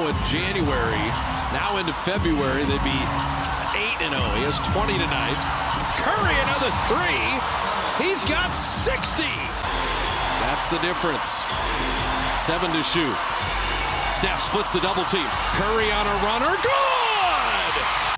in January. Now into February, they'd be 8-0. He has 20 tonight. Curry, another three. He's got 60. That's the difference. 7 to shoot. Steph splits the double team. Curry on a runner. Good!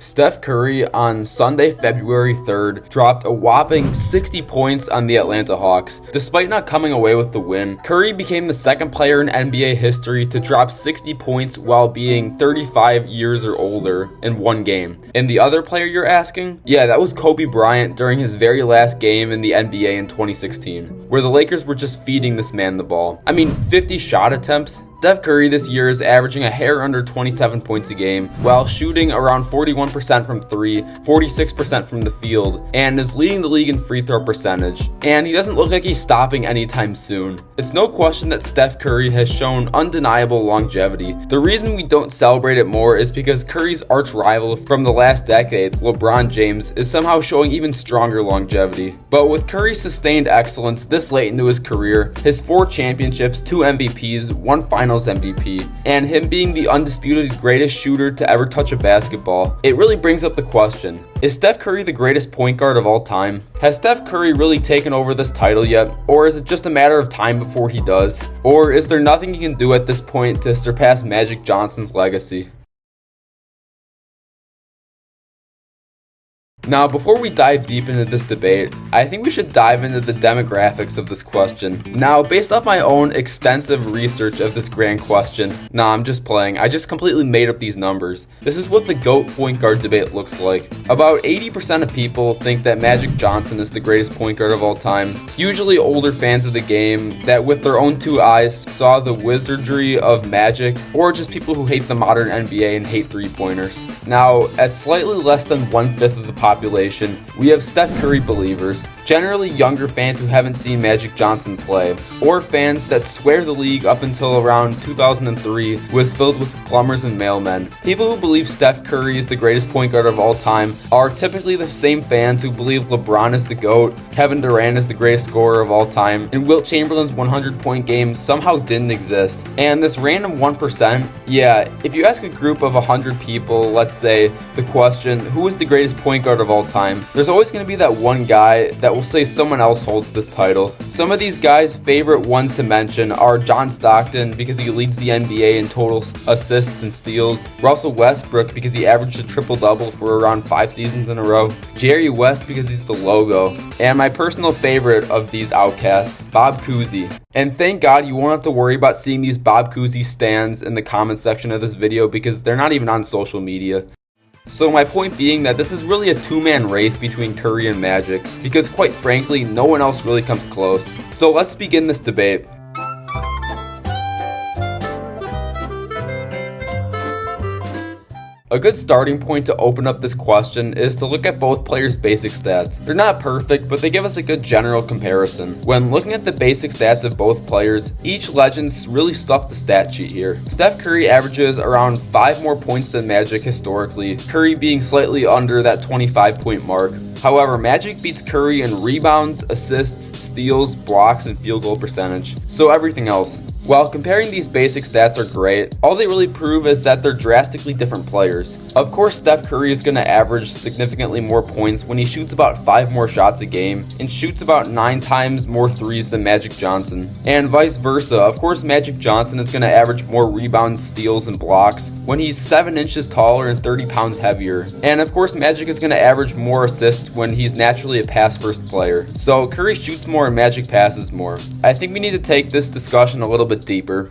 Steph Curry on Sunday, February 3rd, dropped a whopping 60 points on the Atlanta Hawks. Despite not coming away with the win, Curry became the second player in NBA history to drop 60 points while being 35 years or older in one game. And the other player you're asking? Yeah, that was Kobe Bryant during his very last game in the NBA in 2016, where the Lakers were just feeding this man the ball. I mean, 50 shot attempts? Steph Curry this year is averaging a hair under 27 points a game while shooting around 41% from 3, 46% from the field, and is leading the league in free throw percentage. And he doesn't look like he's stopping anytime soon. It's no question that Steph Curry has shown undeniable longevity. The reason we don't celebrate it more is because Curry's arch rival from the last decade, LeBron James, is somehow showing even stronger longevity. But with Curry's sustained excellence this late into his career, his 4 championships, 2 MVPs, 1 Finals MVP, and him being the undisputed greatest shooter to ever touch a basketball, it really brings up the question, is Steph Curry the greatest point guard of all time? Has Steph Curry really taken over this title yet? Or is it just a matter of time before he does? Or is there nothing he can do at this point to surpass Magic Johnson's legacy? Now, before we dive deep into this debate, I think we should dive into the demographics of this question. Now, based off my own extensive research of this grand question, nah, I'm just playing, I just completely made up these numbers. This is what the GOAT point guard debate looks like. About 80% of people think that Magic Johnson is the greatest point guard of all time, usually older fans of the game that with their own 2 eyes saw the wizardry of Magic, or just people who hate the modern NBA and hate three-pointers. Now, at slightly less than 1/5 of the population, we have Steph Curry believers, generally younger fans who haven't seen Magic Johnson play, or fans that swear the league up until around 2003 was filled with plumbers and mailmen. People who believe Steph Curry is the greatest point guard of all time are typically the same fans who believe LeBron is the GOAT, Kevin Durant is the greatest scorer of all time, and Wilt Chamberlain's 100-point game somehow didn't exist. And this random 1%, yeah, if you ask a group of 100 people, let's say, the question, who is the greatest point guard of all time, there's always going to be that one guy that will say someone else holds this title. Some of these guys' favorite ones to mention are John Stockton because he leads the NBA in total assists and steals, Russell Westbrook because he averaged a triple-double for around 5 seasons in a row, Jerry West because he's the logo, and my personal favorite of these outcasts, Bob Cousy. And thank God you won't have to worry about seeing these Bob Cousy stands in the comment section of this video because they're not even on social media. So my point being that this is really a 2-man race between Curry and Magic, because quite frankly, no one else really comes close. So let's begin this debate. A good starting point to open up this question is to look at both players' basic stats. They're not perfect, but they give us a good general comparison. When looking at the basic stats of both players, each legend's really stuffed the stat sheet here. Steph Curry averages around 5 more points than Magic historically, Curry being slightly under that 25-point mark. However, Magic beats Curry in rebounds, assists, steals, blocks, and field goal percentage. So everything else. While comparing these basic stats are great, all they really prove is that they're drastically different players. Of course, Steph Curry is going to average significantly more points when he shoots about 5 more shots a game and shoots about 9 times more threes than Magic Johnson. And vice versa, of course Magic Johnson is going to average more rebounds, steals, and blocks when he's 7 inches taller and 30 pounds heavier. And of course Magic is going to average more assists when he's naturally a pass-first player. So Curry shoots more and Magic passes more. I think we need to take this discussion a little bit deeper.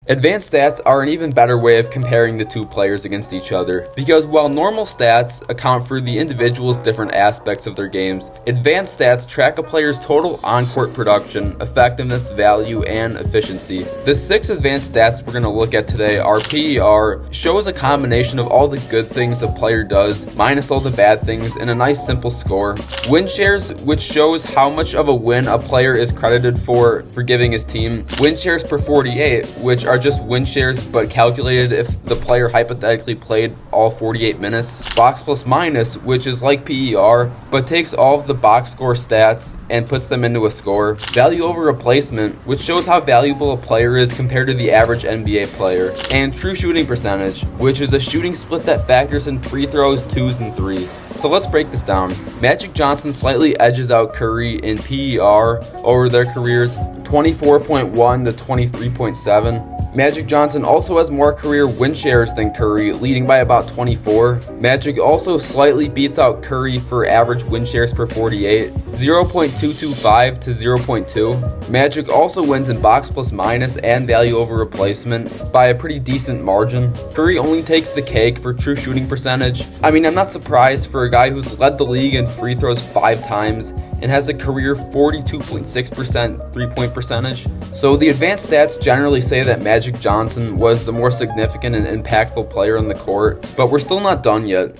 Advanced stats are an even better way of comparing the two players against each other, because while normal stats account for the individual's different aspects of their games, advanced stats track a player's total on-court production, effectiveness, value, and efficiency. The 6 advanced stats we're going to look at today are PER, shows a combination of all the good things a player does, minus all the bad things, in a nice simple score. Win shares, which shows how much of a win a player is credited for giving his team. Win shares per 48, which are are just win shares but calculated if the player hypothetically played all 48 minutes. Box plus minus, which is like PER but takes all of the box score stats and puts them into a score. Value over replacement, which shows how valuable a player is compared to the average NBA player. And true shooting percentage, which is a shooting split that factors in free throws, 2s, and 3s. So let's break this down. Magic Johnson slightly edges out Curry in PER over their careers, 24.1 to 23.7. Magic Johnson also has more career win shares than Curry, leading by about 24. Magic also slightly beats out Curry for average win shares per 48, 0.225 to 0.2. Magic also wins in box plus minus and value over replacement by a pretty decent margin. Curry only takes the cake for true shooting percentage. I mean, I'm not surprised for a guy who's led the league in free throws 5 times and has a career 42.6% three-point percentage. So the advanced stats generally say that Magic Johnson was the more significant and impactful player on the court, but we're still not done yet.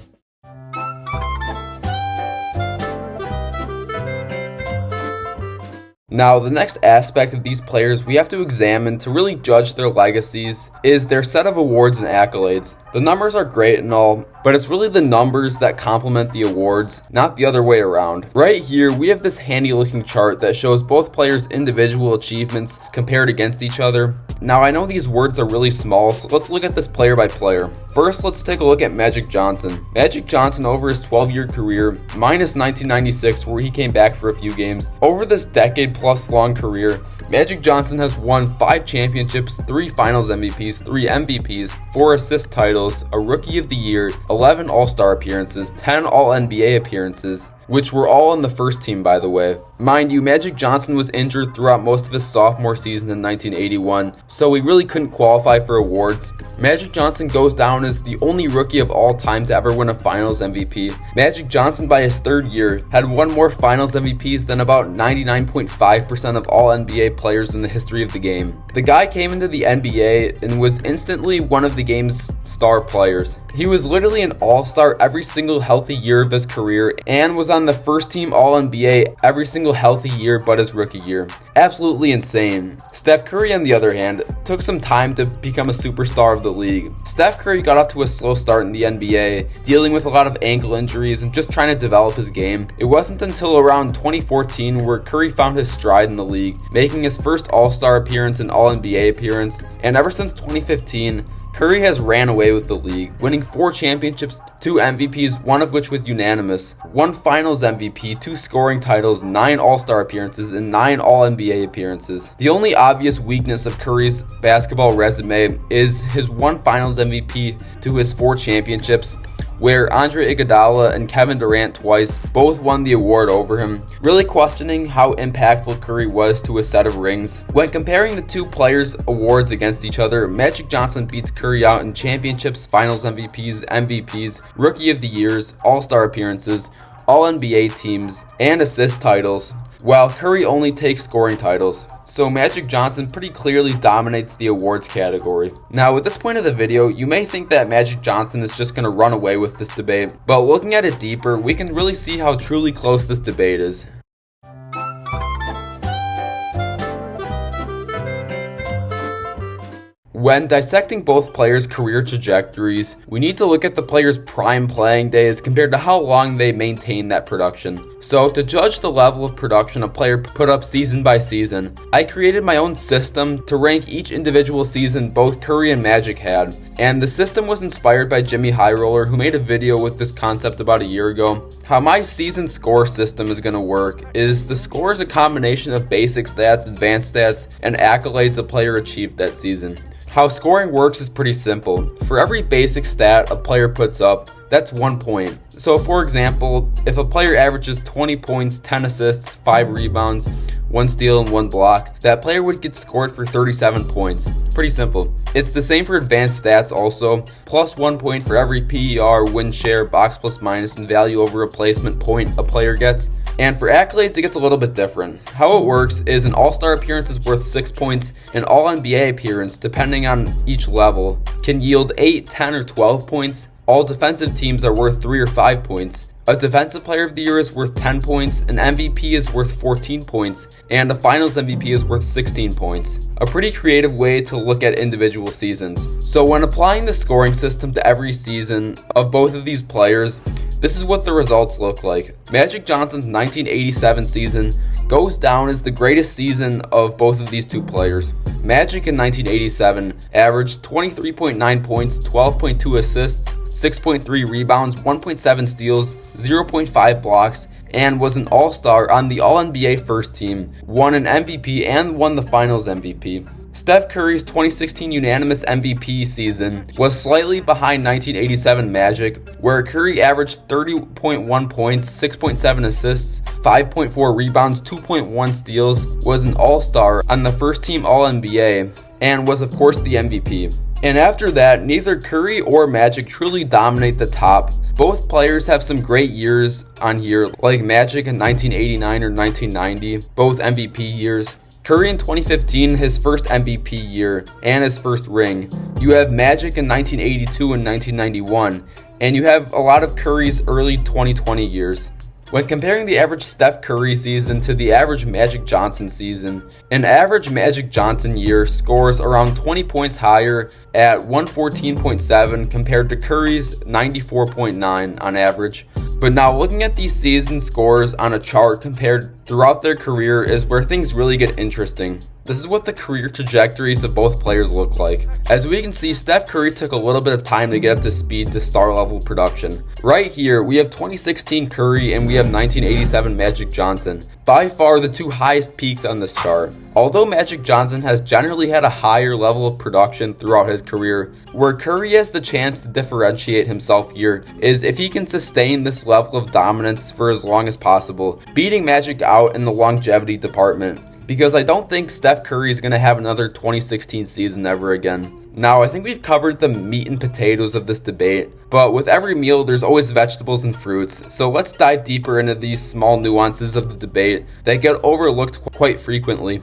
Now, the next aspect of these players we have to examine to really judge their legacies is their set of awards and accolades. The numbers are great and all, but it's really the numbers that complement the awards, not the other way around. Right here, we have this handy looking chart that shows both players' individual achievements compared against each other. Now, I know these words are really small, so let's look at this player by player. First, let's take a look at Magic Johnson. Magic Johnson over his 12-year career, minus 1996 where he came back for a few games. Over this decade-plus long career, Magic Johnson has won 5 championships, 3 finals MVPs, 3 MVPs, 4 assist titles, a Rookie of the Year, 11 All-Star appearances, 10 All-NBA appearances, which were all on the first team, by the way. Mind you, Magic Johnson was injured throughout most of his sophomore season in 1981, so he really couldn't qualify for awards. Magic Johnson goes down as the only rookie of all time to ever win a finals MVP. Magic Johnson, by his 3rd year, had won more finals MVPs than about 99.5% of all NBA players in the history of the game. The guy came into the NBA and was instantly one of the game's star players. He was literally an all-star every single healthy year of his career and was on the first team All-NBA every single healthy year but his rookie year. Absolutely insane. Steph Curry, on the other hand, took some time to become a superstar of the league. Steph Curry got off to a slow start in the NBA, dealing with a lot of ankle injuries and just trying to develop his game. It wasn't until around 2014 where Curry found his stride in the league, making his first All-Star appearance and All-NBA appearance, and ever since 2015, Curry has ran away with the league, winning 4 championships, 2 MVPs, one of which was unanimous, 1 finals MVP, 2 scoring titles, 9 All-Star appearances, and 9 All-NBA appearances. The only obvious weakness of Curry's basketball resume is his 1 finals MVP to his 4 championships, where Andre Iguodala and Kevin Durant twice both won the award over him, really questioning how impactful Curry was to his set of rings. When comparing the 2 players' awards against each other, Magic Johnson beats Curry out in championships, finals MVPs, MVPs, Rookie of the Years, All-Star appearances, All-NBA teams, and assist titles, while Curry only takes scoring titles. So Magic Johnson pretty clearly dominates the awards category. Now, at this point of the video, you may think that Magic Johnson is just going to run away with this debate, but looking at it deeper, we can really see how truly close this debate is. When dissecting both players' career trajectories, we need to look at the players' prime playing days compared to how long they maintain that production. So to judge the level of production a player put up season by season, I created my own system to rank each individual season both Curry and Magic had. And the system was inspired by Jimmy Highroller, who made a video with this concept about a year ago. How my season score system is going to work is the score is a combination of basic stats, advanced stats, and accolades a player achieved that season. How scoring works is pretty simple. For every basic stat a player puts up, that's 1 point. So for example, if a player averages 20 points, 10 assists, 5 rebounds, 1 steal and 1 block, that player would get scored for 37 points. Pretty simple. It's the same for advanced stats also, plus 1 point for every PER, win share, box plus minus, and value over replacement point a player gets. And for accolades, it gets a little bit different. How it works is an All-Star appearance is worth 6 points, an All-NBA appearance, depending on each level, can yield 8, 10, or 12 points. All defensive teams are worth 3 or 5 points. A Defensive Player of the Year is worth 10 points, an MVP is worth 14 points, and a Finals MVP is worth 16 points. A pretty creative way to look at individual seasons. So when applying the scoring system to every season of both of these players, this is what the results look like. Magic Johnson's 1987 season goes down as the greatest season of both of these two players. Magic in 1987 averaged 23.9 points, 12.2 assists, 6.3 rebounds, 1.7 steals, 0.5 blocks, and was an all-star on the All-NBA first team, won an MVP, and won the Finals MVP. Steph Curry's 2016 unanimous MVP season was slightly behind 1987 Magic, where Curry averaged 30.1 points, 6.7 assists, 5.4 rebounds, 2.1 steals, was an all-star on the first team All-NBA, and was of course the MVP. And after that, neither Curry or Magic truly dominate the top. Both players have some great years on here, like Magic in 1989 or 1990, both MVP years. Curry in 2015, his first MVP year and his first ring. You have Magic in 1982 and 1991, and you have a lot of Curry's early 2020 years. When comparing the average Steph Curry season to the average Magic Johnson season, an average Magic Johnson year scores around 20 points higher at 114.7 compared to Curry's 94.9 on average. But now looking at these season scores on a chart compared throughout their career is where things really get interesting. This is what the career trajectories of both players look like. As we can see, Steph Curry took a little bit of time to get up to speed to star level production. Right here, we have 2016 Curry and we have 1987 Magic Johnson. By far the two highest peaks on this chart. Although Magic Johnson has generally had a higher level of production throughout his career, where Curry has the chance to differentiate himself here is if he can sustain this level of dominance for as long as possible, beating Magic out in the longevity department. Because I don't think Steph Curry is going to have another 2016 season ever again. Now, I think we've covered the meat and potatoes of this debate, but with every meal, there's always vegetables and fruits, so let's dive deeper into these small nuances of the debate that get overlooked quite frequently.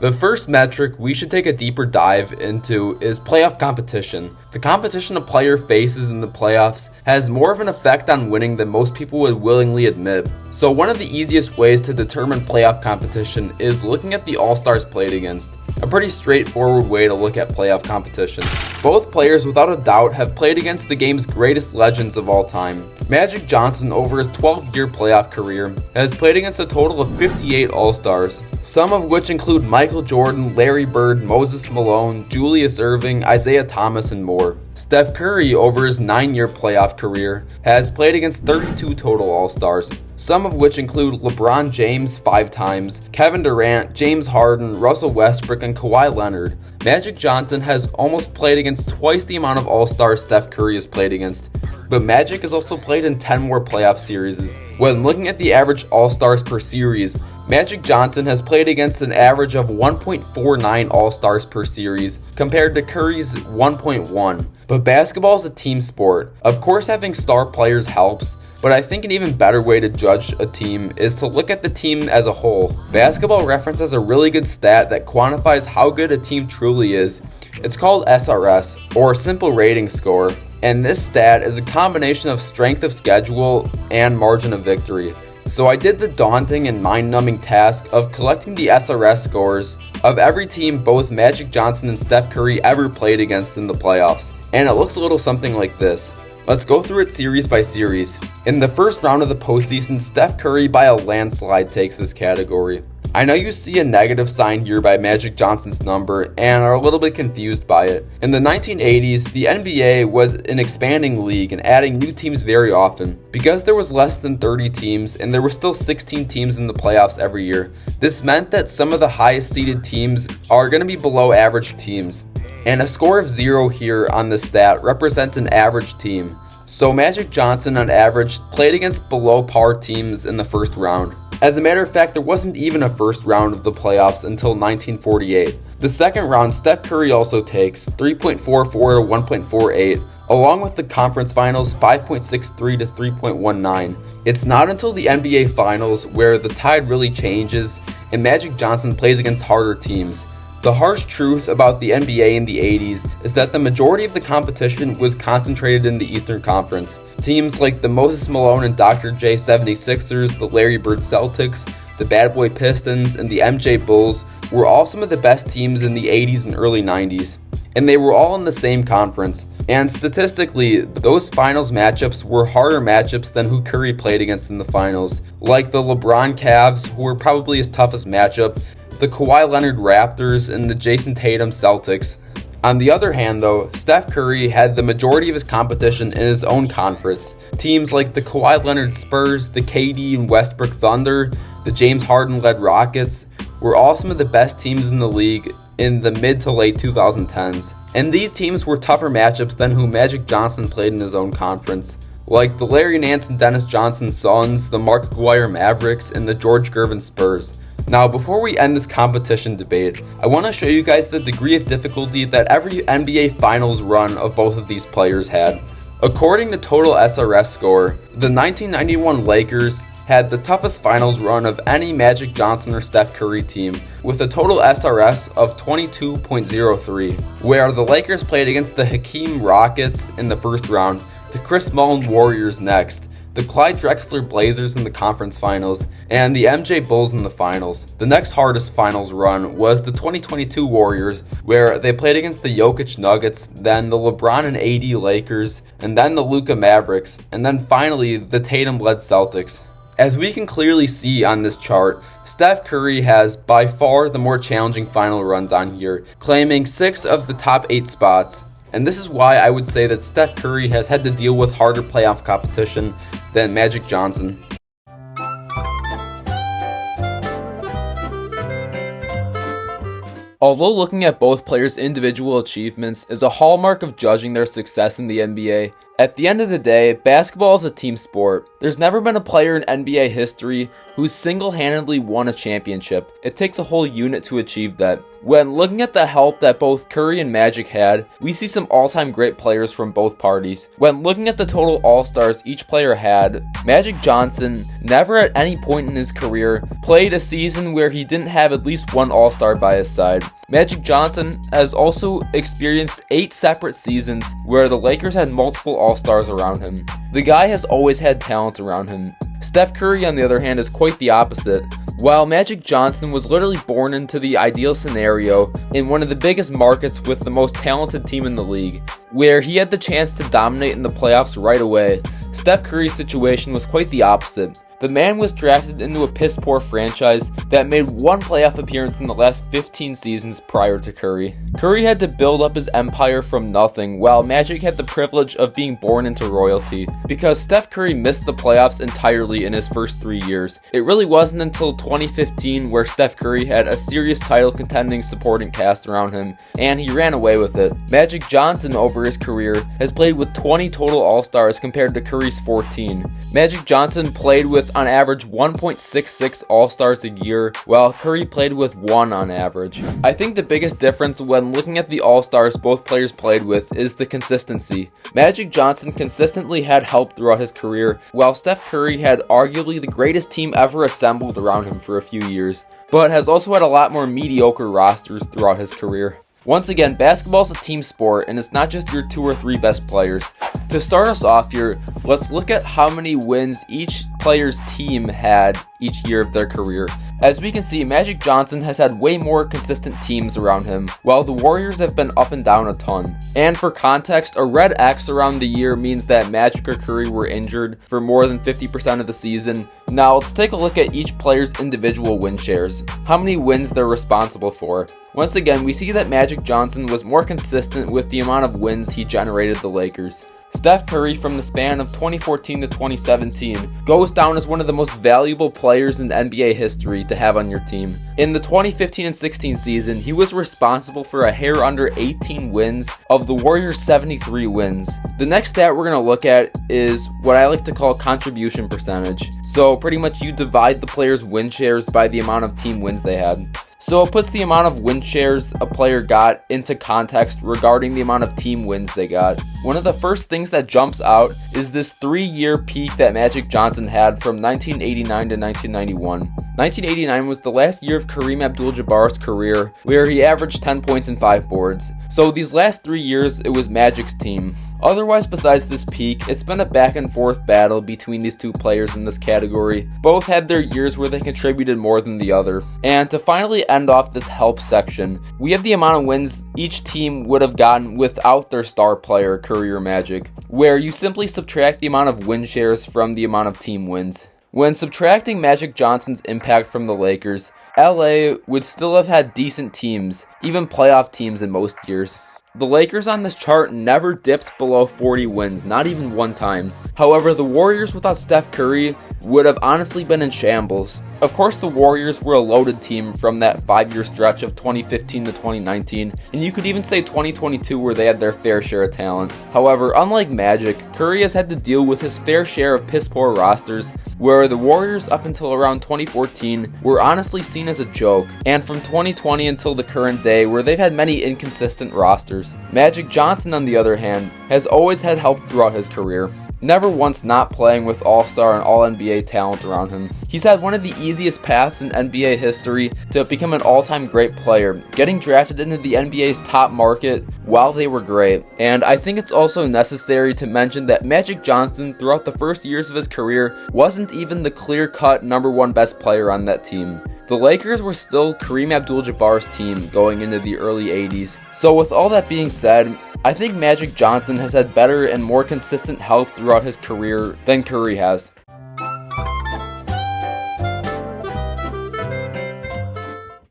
The first metric we should take a deeper dive into is playoff competition. The competition a player faces in the playoffs has more of an effect on winning than most people would willingly admit. So one of the easiest ways to determine playoff competition is looking at the All-Stars played against. A pretty straightforward way to look at playoff competition. Both players without a doubt have played against the game's greatest legends of all time. Magic Johnson, over his 12-year playoff career, has played against a total of 58 All-Stars, some of which include Michael Jordan, Larry Bird, Moses Malone, Julius Erving, Isaiah Thomas, and more. Steph Curry, over his 9-year playoff career, has played against 32 total All-Stars, some of which include LeBron James 5 times, Kevin Durant, James Harden, Russell Westbrook, and Kawhi Leonard. Magic Johnson has almost played against twice the amount of All-Stars Steph Curry has played against, but Magic has also played in 10 more playoff series. When looking at the average All-Stars per series, Magic Johnson has played against an average of 1.49 All-Stars per series compared to Curry's 1.1. But basketball is a team sport. Of course, having star players helps, but I think an even better way to judge a team is to look at the team as a whole. Basketball Reference has a really good stat that quantifies how good a team truly is. It's called SRS, or Simple Rating Score, and this stat is a combination of strength of schedule and margin of victory. So I did the daunting and mind-numbing task of collecting the SRS scores of every team both Magic Johnson and Steph Curry ever played against in the playoffs, and it looks a little something like this. Let's go through it series by series. In the first round of the postseason, Steph Curry by a landslide takes this category. I know you see a negative sign here by Magic Johnson's number and are a little bit confused by it. In the 1980s, the NBA was an expanding league and adding new teams very often. Because there was less than 30 teams and there were still 16 teams in the playoffs every year, this meant that some of the highest seeded teams are going to be below average teams. And a score of 0 here on this stat represents an average team. So Magic Johnson on average played against below par teams in the first round. As a matter of fact, there wasn't even a first round of the playoffs until 1948. The second round, Steph Curry also takes 3.44 to 1.48, along with the conference finals 5.63 to 3.19. It's not until the NBA finals where the tide really changes and Magic Johnson plays against harder teams. The harsh truth about the NBA in the 80s is that the majority of the competition was concentrated in the Eastern Conference. Teams like the Moses Malone and Dr. J 76ers, the Larry Bird Celtics, the Bad Boy Pistons, and the MJ Bulls were all some of the best teams in the 80s and early 90s. And they were all in the same conference. And statistically, those finals matchups were harder matchups than who Curry played against in the finals. Like the LeBron Cavs, who were probably his toughest matchup, the Kawhi Leonard Raptors, and the Jason Tatum Celtics. On the other hand though, Steph Curry had the majority of his competition in his own conference. Teams like the Kawhi Leonard Spurs, the KD and Westbrook Thunder, the James Harden-led Rockets were all some of the best teams in the league in the mid to late 2010s. And these teams were tougher matchups than who Magic Johnson played in his own conference, like the Larry Nance and Dennis Johnson Suns, the Mark Aguirre Mavericks, and the George Gervin Spurs. Now, before we end this competition debate, I want to show you guys the degree of difficulty that every NBA Finals run of both of these players had. According to Total SRS Score, the 1991 Lakers had the toughest finals run of any Magic Johnson or Steph Curry team, with a total SRS of 22.03, where the Lakers played against the Hakeem Rockets in the first round, the Chris Mullin Warriors next, the Clyde Drexler Blazers in the conference finals, and the MJ Bulls in the finals. The next hardest finals run was the 2022 Warriors, where they played against the Jokic Nuggets, then the LeBron and AD Lakers, and then the Luka Mavericks, and then finally the Tatum-led Celtics. As we can clearly see on this chart, Steph Curry has by far the more challenging final runs on here, claiming 6 of the top 8 spots. And this is why I would say that Steph Curry has had to deal with harder playoff competition than Magic Johnson. Although looking at both players' individual achievements is a hallmark of judging their success in the NBA, at the end of the day, basketball is a team sport. There's never been a player in NBA history who single-handedly won a championship. It takes a whole unit to achieve that. When looking at the help that both Curry and Magic had, we see some all-time great players from both parties. When looking at the total All-Stars each player had, Magic Johnson never at any point in his career played a season where he didn't have at least one All-Star by his side. Magic Johnson has also experienced 8 separate seasons where the Lakers had multiple All-Stars around him. The guy has always had talent around him. Steph Curry, on the other hand, is quite the opposite. While Magic Johnson was literally born into the ideal scenario in one of the biggest markets with the most talented team in the league, where he had the chance to dominate in the playoffs right away, Steph Curry's situation was quite the opposite. The man was drafted into a piss-poor franchise that made one playoff appearance in the last 15 seasons prior to Curry. Curry had to build up his empire from nothing, while Magic had the privilege of being born into royalty. Because Steph Curry missed the playoffs entirely in his first 3 years, it really wasn't until 2015 where Steph Curry had a serious title-contending supporting cast around him, and he ran away with it. Magic Johnson, over his career, has played with 20 total All-Stars compared to Curry's 14. Magic Johnson played with on average 1.66 All-Stars a year, while Curry played with 1 on average. I think the biggest difference when looking at the All-Stars both players played with is the consistency. Magic Johnson consistently had help throughout his career, while Steph Curry had arguably the greatest team ever assembled around him for a few years, but has also had a lot more mediocre rosters throughout his career. Once again, basketball is a team sport, and it's not just your 2 or 3 best players. To start us off here, let's look at how many wins each player's team had each year of their career. As we can see, Magic Johnson has had way more consistent teams around him, while the Warriors have been up and down a ton. And for context, a red X around the year means that Magic or Curry were injured for more than 50% of the season. Now let's take a look at each player's individual win shares, how many wins they're responsible for. Once again, we see that Magic Johnson was more consistent with the amount of wins he generated the Lakers. Steph Curry, from the span of 2014 to 2017, goes down as one of the most valuable players in NBA history to have on your team. In the 2015 and 16 season, he was responsible for a hair under 18 wins of the Warriors' 73 wins. The next stat we're going to look at is what I like to call contribution percentage. So pretty much you divide the players' win shares by the amount of team wins they had. So it puts the amount of win shares a player got into context regarding the amount of team wins they got. One of the first things that jumps out is this 3-year peak that Magic Johnson had from 1989 to 1991. 1989 was the last year of Kareem Abdul-Jabbar's career, where he averaged 10 points and 5 boards. So these last 3 years, it was Magic's team. Otherwise, besides this peak, it's been a back and forth battle between these two players in this category. Both had their years where they contributed more than the other. And to finally end off this help section, we have the amount of wins each team would have gotten without their star player, Curry or Magic, where you simply subtract the amount of win shares from the amount of team wins. When subtracting Magic Johnson's impact from the Lakers, LA would still have had decent teams, even playoff teams in most years. The Lakers on this chart never dipped below 40 wins, not even one time. However, the Warriors without Steph Curry would have honestly been in shambles. Of course, the Warriors were a loaded team from that 5-year stretch of 2015 to 2019, and you could even say 2022 where they had their fair share of talent. However, unlike Magic, Curry has had to deal with his fair share of piss-poor rosters, where the Warriors up until around 2014 were honestly seen as a joke, and from 2020 until the current day where they've had many inconsistent rosters. Magic Johnson, on the other hand, has always had help throughout his career, never once not playing with all-star and all-NBA talent around him. He's had one of the easiest paths in NBA history to become an all-time great player, getting drafted into the NBA's top market while they were great. And I think it's also necessary to mention that Magic Johnson, throughout the first years of his career, wasn't even the clear-cut #1 best player on that team. The Lakers were still Kareem Abdul-Jabbar's team going into the early 80s. So with all that being said, I think Magic Johnson has had better and more consistent help throughout his career than Curry has.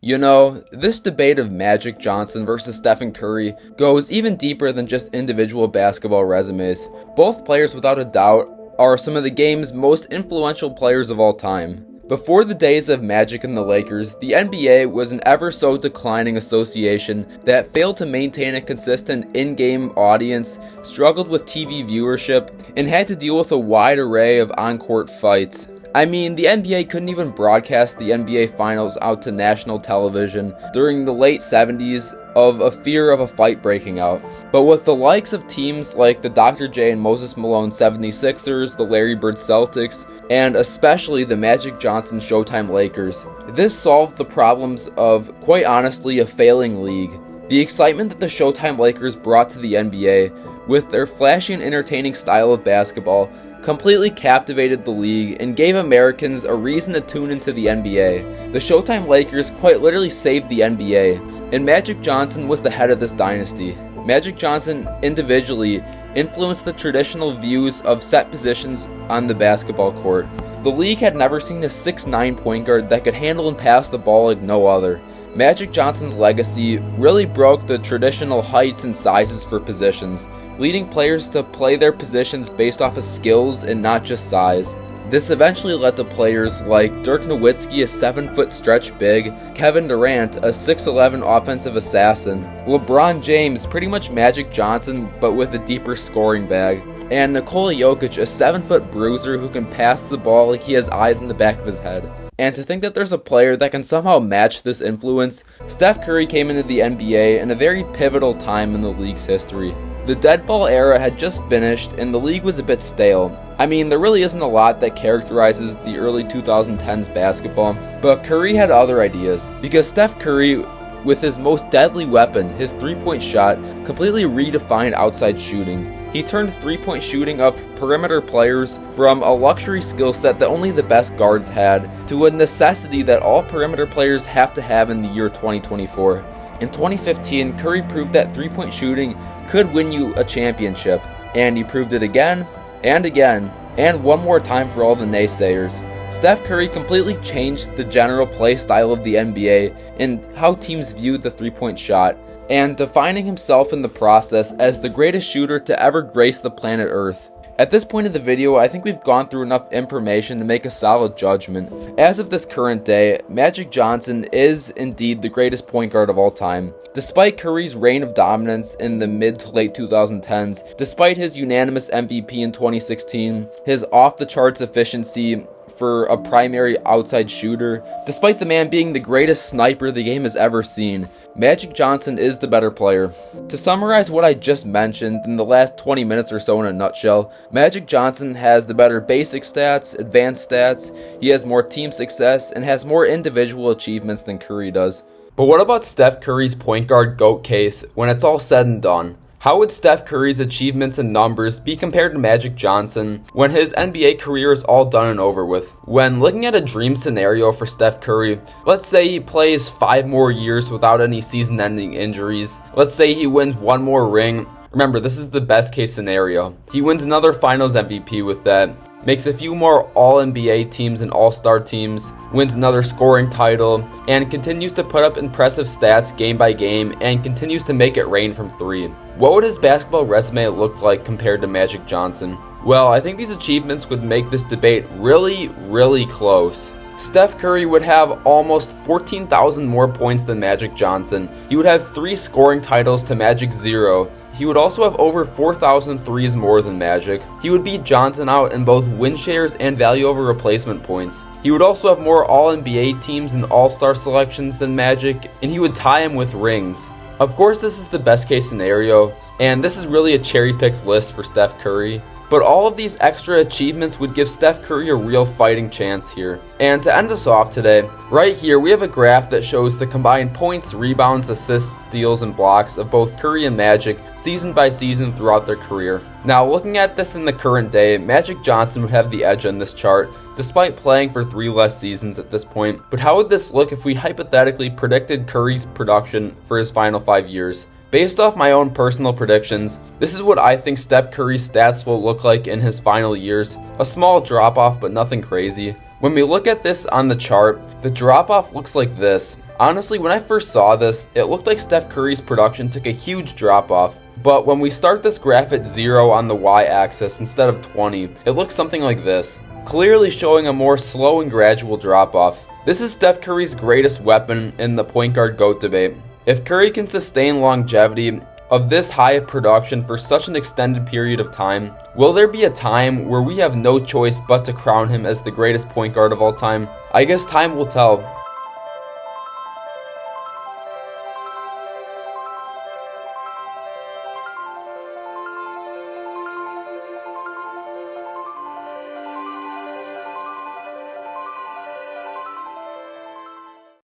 You know, this debate of Magic Johnson versus Stephen Curry goes even deeper than just individual basketball resumes. Both players, without a doubt, are some of the game's most influential players of all time. Before the days of Magic and the Lakers, the NBA was an ever so declining association that failed to maintain a consistent in-game audience, struggled with TV viewership, and had to deal with a wide array of on-court fights. I mean, the NBA couldn't even broadcast the NBA Finals out to national television during the late 70s of a fear of a fight breaking out. But with the likes of teams like the Dr. J and Moses Malone 76ers, the Larry Bird Celtics, and especially the Magic Johnson Showtime Lakers, this solved the problems of, quite honestly, a failing league. The excitement that the Showtime Lakers brought to the NBA, with their flashy and entertaining style of basketball, completely captivated the league and gave Americans a reason to tune into the NBA. The Showtime Lakers quite literally saved the NBA, and Magic Johnson was the head of this dynasty. Magic Johnson individually influenced the traditional views of set positions on the basketball court. The league had never seen a 6'9" point guard that could handle and pass the ball like no other. Magic Johnson's legacy really broke the traditional heights and sizes for positions, leading players to play their positions based off of skills and not just size. This eventually led to players like Dirk Nowitzki, a 7-foot stretch big, Kevin Durant, a 6'11" offensive assassin, LeBron James, pretty much Magic Johnson but with a deeper scoring bag, and Nikola Jokic, a 7-foot bruiser who can pass the ball like he has eyes in the back of his head. And to think that there's a player that can somehow match this influence, Steph Curry came into the NBA in a very pivotal time in the league's history. The dead ball era had just finished and the league was a bit stale. I mean, there really isn't a lot that characterizes the early 2010s basketball, but Curry had other ideas, because Steph Curry, with his most deadly weapon, his three-point shot, completely redefined outside shooting. He turned three-point shooting of perimeter players from a luxury skill set that only the best guards had to a necessity that all perimeter players have to have in the year 2024. In 2015, Curry proved that three-point shooting could win you a championship, and he proved it again, and one more time for all the naysayers. Steph Curry completely changed the general play style of the NBA and how teams viewed the three-point shot, and defining himself in the process as the greatest shooter to ever grace the planet Earth. At this point of the video, I think we've gone through enough information to make a solid judgment. As of this current day, Magic Johnson is indeed the greatest point guard of all time. Despite Curry's reign of dominance in the mid to late 2010s, despite his unanimous MVP in 2016, his off-the-charts efficiency for a primary outside shooter, despite the man being the greatest sniper the game has ever seen. Magic Johnson is the better player. To summarize what I just mentioned in the last 20 minutes or so in a nutshell, Magic Johnson has the better basic stats, advanced stats, he has more team success, and has more individual achievements than Curry does. But what about Steph Curry's point guard GOAT case when it's all said and done? How would Steph Curry's achievements and numbers be compared to Magic Johnson when his NBA career is all done and over with? When looking at a dream scenario for Steph Curry, let's say he plays 5 more years without any season-ending injuries. Let's say he wins 1 more ring. Remember, this is the best case scenario. He wins another Finals MVP with that, makes a few more All-NBA teams and All-Star teams, wins another scoring title, and continues to put up impressive stats game by game and continues to make it rain from 3. What would his basketball resume look like compared to Magic Johnson? Well, I think these achievements would make this debate really, really close. Steph Curry would have almost 14,000 more points than Magic Johnson. He would have 3 scoring titles to Magic's 0. He would also have over 4,000 threes more than Magic. He would beat Johnson out in both win shares and value over replacement points. He would also have more All-NBA teams and All-Star selections than Magic, and he would tie him with rings. Of course, this is the best case scenario, and this is really a cherry-picked list for Steph Curry. But all of these extra achievements would give Steph Curry a real fighting chance here. And to end us off today, right here we have a graph that shows the combined points, rebounds, assists, steals, and blocks of both Curry and Magic season by season throughout their career. Now looking at this in the current day, Magic Johnson would have the edge on this chart, despite playing for 3 less seasons at this point. But how would this look if we hypothetically predicted Curry's production for his final 5 years? Based off my own personal predictions, this is what I think Steph Curry's stats will look like in his final years. A small drop off, but nothing crazy. When we look at this on the chart, the drop off looks like this. Honestly, when I first saw this, it looked like Steph Curry's production took a huge drop off. But when we start this graph at 0 on the y-axis instead of 20, it looks something like this, clearly showing a more slow and gradual drop off. This is Steph Curry's greatest weapon in the point guard GOAT debate. If Curry can sustain longevity of this high of production for such an extended period of time, will there be a time where we have no choice but to crown him as the greatest point guard of all time? I guess time will tell.